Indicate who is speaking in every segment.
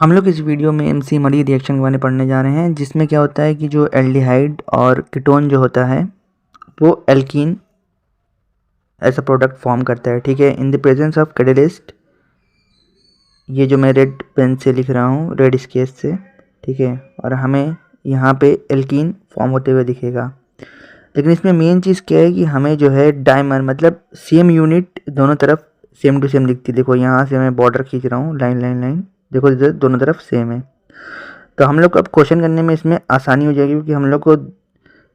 Speaker 1: हम लोग इस वीडियो में एमसी मरी रिएक्शन के बारे में पढ़ने जा रहे हैं, जिसमें क्या होता है कि जो एल्डिहाइड और कीटोन जो होता है वो एल्कीन ऐसा प्रोडक्ट फॉर्म करता है। ठीक है, in the presence of catalyst, ये जो मैं रेड पेन से लिख रहा हूँ, रेड स्केच से, ठीक है, और हमें यहाँ पे एल्कीन फॉर्म होते हुए दिखेगा। लेकिन इसमें मेन चीज़ क्या है कि हमें जो है डाइमर मतलब सेम यूनिट दोनों तरफ सेम टू सेम दिखती है। देखो यहाँ से मैं बॉर्डर खींच रहा हूँ, लाइन लाइन लाइन, देखो इधर दोनों तरफ सेम है। तो हम लोग को अब क्वेश्चन करने में इसमें आसानी हो जाएगी, क्योंकि हम लोग को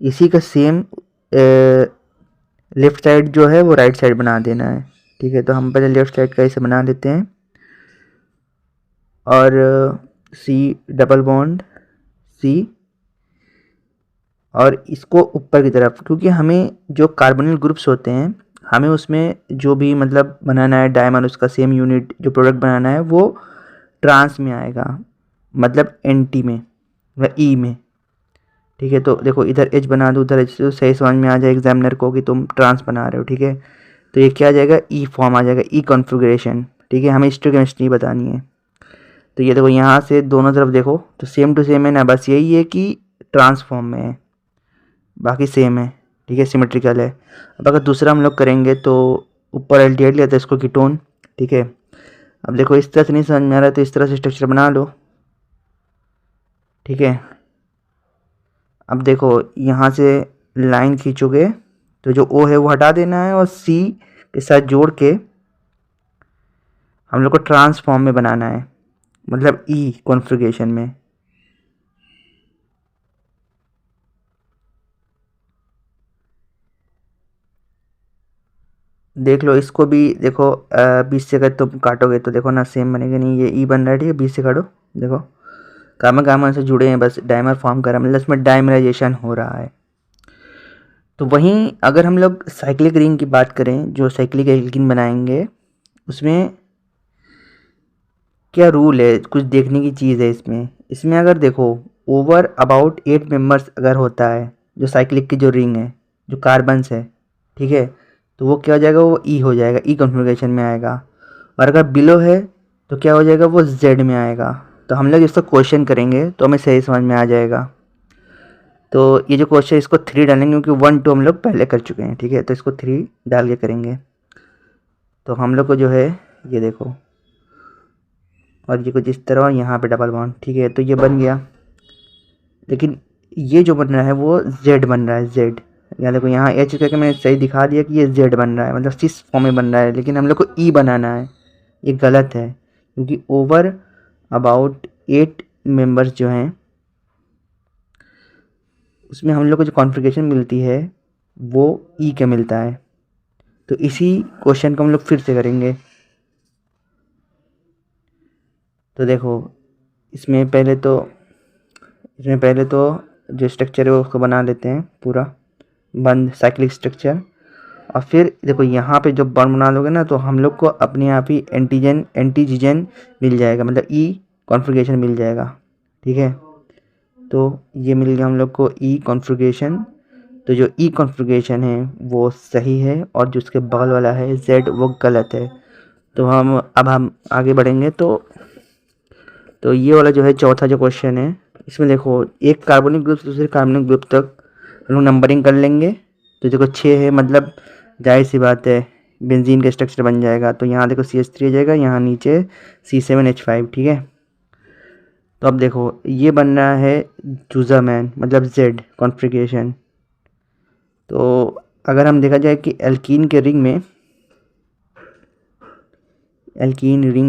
Speaker 1: इसी का सेम लेफ़्ट साइड जो है वो राइट साइड बना देना है। ठीक है, तो हम पहले लेफ़्ट साइड का इसे बना लेते हैं और सी डबल बॉन्ड सी, और इसको ऊपर की तरफ, क्योंकि हमें जो कार्बोनिल ग्रुप्स होते हैं हमें उसमें जो भी मतलब बनाना है डायमंड, उसका सेम यूनिट जो प्रोडक्ट बनाना है वो ट्रांस में आएगा, मतलब एंटी में व ई में। ठीक है, तो देखो इधर एच बना दो, उधर एच, तो सही समझ में आ जाए एग्जामिनर को कि तुम ट्रांस बना रहे हो। ठीक है, तो ये क्या आ जाएगा, ई फॉर्म आ जाएगा, ई कॉन्फ़िगरेशन। ठीक है, हमें स्टोकेमिस्ट्री बतानी है। तो ये देखो यहाँ से दोनों तरफ देखो तो सेम टू सेम है ना, बस यही है कि ट्रांसफॉर्म में है, बाकी सेम है। ठीक है, सिमेट्रिकल है। अब अगर दूसरा हम लोग करेंगे तो ऊपर एल्डिहाइड लिया था, इसको कीटोन। ठीक है, अब देखो इस तरह से नहीं समझ में आ रहा है तो इस तरह से स्ट्रक्चर बना लो। ठीक है, अब देखो यहाँ से लाइन खींचोगे तो जो ओ है वो हटा देना है और सी के साथ जोड़ के हम लोग को ट्रांसफॉर्म में बनाना है, मतलब ई कॉन्फ़िगरेशन में। देख लो इसको भी, देखो 20 से अगर तुम काटोगे तो देखो ना सेम बनेगा नहीं, ये ई बन रहा है। ठीक है, 20 से काटो, देखो कार्बन कार्बन से जुड़े हैं, बस डाइमर फॉर्म कर रहा है, मतलब इसमें डाइमराइजेशन हो रहा है। तो वहीं अगर हम लोग साइक्लिक रिंग की बात करें, जो साइक्लिक एल्कीन बनाएंगे, उसमें क्या रूल है, कुछ देखने की चीज़ है इसमें। इसमें अगर देखो ओवर अबाउट 8 मेंबर्स अगर होता है, जो साइक्लिक की जो रिंग है, जो कार्बन्स है, ठीक है, तो वो क्या हो जाएगा, वो ई हो जाएगा, ई कॉन्फ़िगरेशन में आएगा। और अगर बिलो है तो क्या हो जाएगा, वो जेड में आएगा। तो हम लोग इसका क्वेश्चन करेंगे तो हमें सही समझ में आ जाएगा। तो ये जो क्वेश्चन इसको 3 डालेंगे, क्योंकि 1 2 हम लोग पहले कर चुके हैं। ठीक है, तो इसको 3 डाल के करेंगे। तो हम लोग को जो है ये देखो, और ये कुछ इस तरह, और यहाँ पे डबल बॉन्ड। ठीक है, तो ये बन गया। लेकिन ये जो बन रहा है वो जेड बन रहा है, जेड। यहाँ देखो, यहाँ एच करके मैंने सही दिखा दिया कि ये जेड बन रहा है, मतलब सिस फॉर्म में बन रहा है, लेकिन हम लोग को ई बनाना है। ये गलत है, क्योंकि ओवर अबाउट 8 मेंबर्स जो हैं उसमें हम लोग को जो कॉन्फ़िगरेशन मिलती है वो ई का मिलता है। तो इसी क्वेश्चन को हम लोग फिर से करेंगे। तो देखो इसमें पहले तो जो स्ट्रक्चर है वो उसको बना लेते हैं पूरा बंद, साइक्लिक स्ट्रक्चर। और फिर देखो यहाँ पे जब बॉन्ड बना लोगे ना तो हम लोग को अपने आप ही एंटीजीजन मिल जाएगा, मतलब ई कॉन्फ़िगरेशन मिल जाएगा। ठीक है, तो ये मिल गया हम लोग को ई कॉन्फ़िगरेशन। तो जो ई कॉन्फ़िगरेशन है वो सही है, और जो उसके बगल वाला है जेड वो गलत है। तो हम आगे बढ़ेंगे। तो ये वाला जो है चौथा जो क्वेश्चन है, इसमें देखो एक कार्बनिक ग्रुप से दूसरे कार्बनिक ग्रुप तक हम लोग नंबरिंग कर लेंगे। तो देखो 6 है, मतलब जाहिर सी बात है बेंजीन का स्ट्रक्चर बन जाएगा। तो यहाँ देखो CH3 आ जाएगा, यहाँ नीचे C7H5। ठीक है, तो अब देखो ये बन रहा है जूजामैन, मतलब जेड कॉन्फ़िगरेशन। तो अगर हम देखा जाए कि एल्कीन रिंग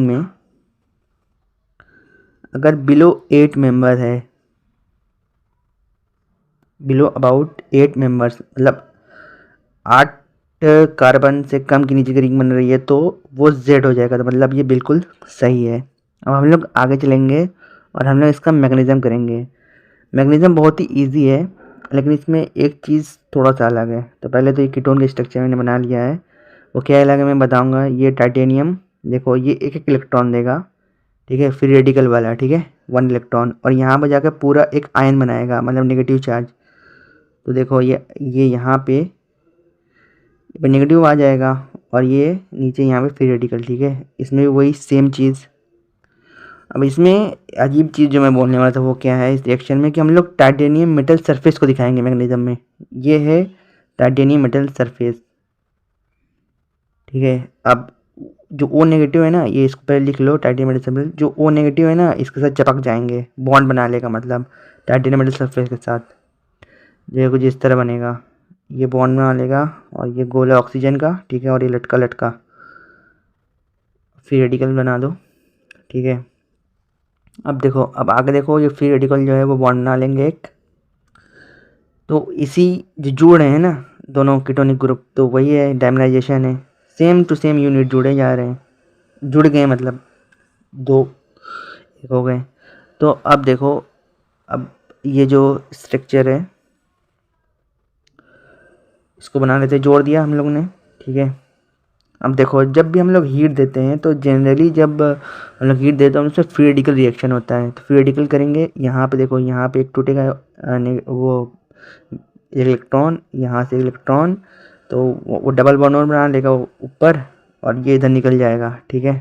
Speaker 1: में अगर बिलो 8 मेंबर है, बिलो अबाउट 8 मेंबर्स, मतलब 8 कार्बन से कम की नीचे की रिंग बन रही है, तो वो जेड हो जाएगा। तो मतलब ये बिल्कुल सही है। अब हम लोग आगे चलेंगे और हम लोग इसका मैकेनिज़्म करेंगे। मैकेनिज़्म बहुत ही इजी है, लेकिन इसमें एक चीज़ थोड़ा सा अलग है। तो पहले तो ये कीटोन का स्ट्रक्चर मैंने बना लिया है, वो क्या अलग है मैं बताऊंगा। ये टाइटेनियम, देखो ये एक एक इलेक्ट्रॉन देगा। ठीक है, फ्री रेडिकल वाला। ठीक है, 1 इलेक्ट्रॉन, और यहाँ पर जाकर पूरा एक आयन बनाएगा, मतलब नेगेटिव चार्ज। तो देखो ये यहाँ पे नेगेटिव आ जाएगा, और ये नीचे यहाँ पे फ्री रेडिकल। ठीक है, इसमें भी वही सेम चीज़। अब इसमें अजीब चीज़ जो मैं बोलने वाला था वो क्या है इस रिएक्शन में, कि हम लोग टाइटेनियम मेटल सरफेस को दिखाएंगे मैग्नीशियम में। ये है टाइटेनियम मेटल सरफेस, ठीक है। अब जो ओ नेगेटिव है ना, ये इसको पहले लिख लो, टाइटेनियम मेटल सरफेस। जो ओ नेगेटिव है ना, इसके साथ चिपक जाएंगे, बॉन्ड बना लेगा, मतलब टाइटेनियम मेटल सरफेस के साथ ये कुछ इस तरह बनेगा, ये बॉन्ड बना लेगा और ये गोल है ऑक्सीजन का, ठीक है, और ये लटका लटका, फ्री रेडिकल बना दो, ठीक है। अब देखो, अब आगे देखो, ये फ्री रेडिकल जो है वो बॉन्ड बना लेंगे एक, तो इसी जो जुड़ रहे हैं ना दोनों कीटोनिक ग्रुप, तो वही है डायमराइजेशन है, सेम टू सेम यूनिट जुड़े जा रहे हैं, जुड़ गए मतलब दो एक हो गए। तो अब देखो, अब ये जो स्ट्रक्चर है इसको बना लेते, जोड़ दिया हम लोग ने, ठीक है। अब देखो, जब भी हम लोग हीट देते हैं तो जनरली जब हम लोग हीट देते हैं उसमें फ्री रेडिकल रिएक्शन होता है, तो फ्री रेडिकल करेंगे। यहाँ पे देखो, यहाँ पे एक टूटेगा वो इलेक्ट्रॉन, यहाँ से इलेक्ट्रॉन, तो वो डबल बॉन्ड बना लेगा ऊपर, और ये इधर निकल जाएगा, ठीक है।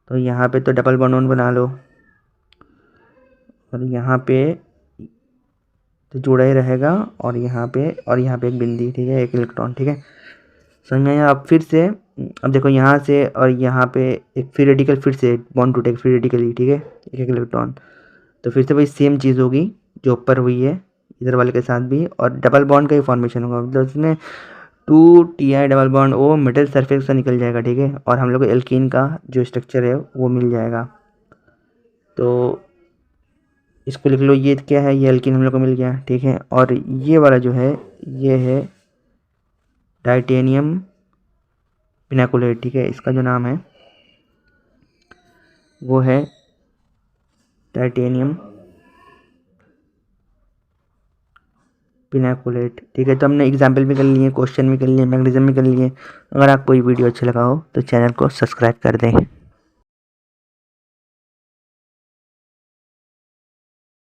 Speaker 1: तो यहाँ पे तो डबल बॉन्ड बना लो, और यहाँ पे तो जुड़ा ही रहेगा, और यहाँ पे एक बिंदी, ठीक है, एक इलेक्ट्रॉन, ठीक है, समझ में आया। अब फिर से, अब देखो यहाँ से और यहाँ पे एक फ्री रेडिकल, फिर से बॉन्ड टूटेगा फ्री रेडिकली, ठीक है, एक एक इलेक्ट्रॉन, तो फिर से वही सेम चीज़ होगी जो ऊपर हुई है इधर वाले के साथ भी, और डबल बॉन्ड का ही फॉर्मेशन होगा, मतलब इसमें 2Ti double bond O metal surface से निकल जाएगा, ठीक है, और हम लोग को एल्कीन का जो स्ट्रक्चर है वो मिल जाएगा। तो इसको लिख लो, ये क्या है, ये एल्कीन हम लोग को मिल गया, ठीक है। और ये वाला जो है ये है टाइटेनियम पिनाकुलेट, ठीक है, इसका जो नाम है वो है टाइटेनियम पिनाकुलेट, ठीक है। तो हमने एग्जाम्पल भी कर लिए, क्वेश्चन भी कर लिए, मैग्नीशियम भी कर लिए। अगर आपको ये वीडियो अच्छा लगा हो तो चैनल को सब्सक्राइब कर दें।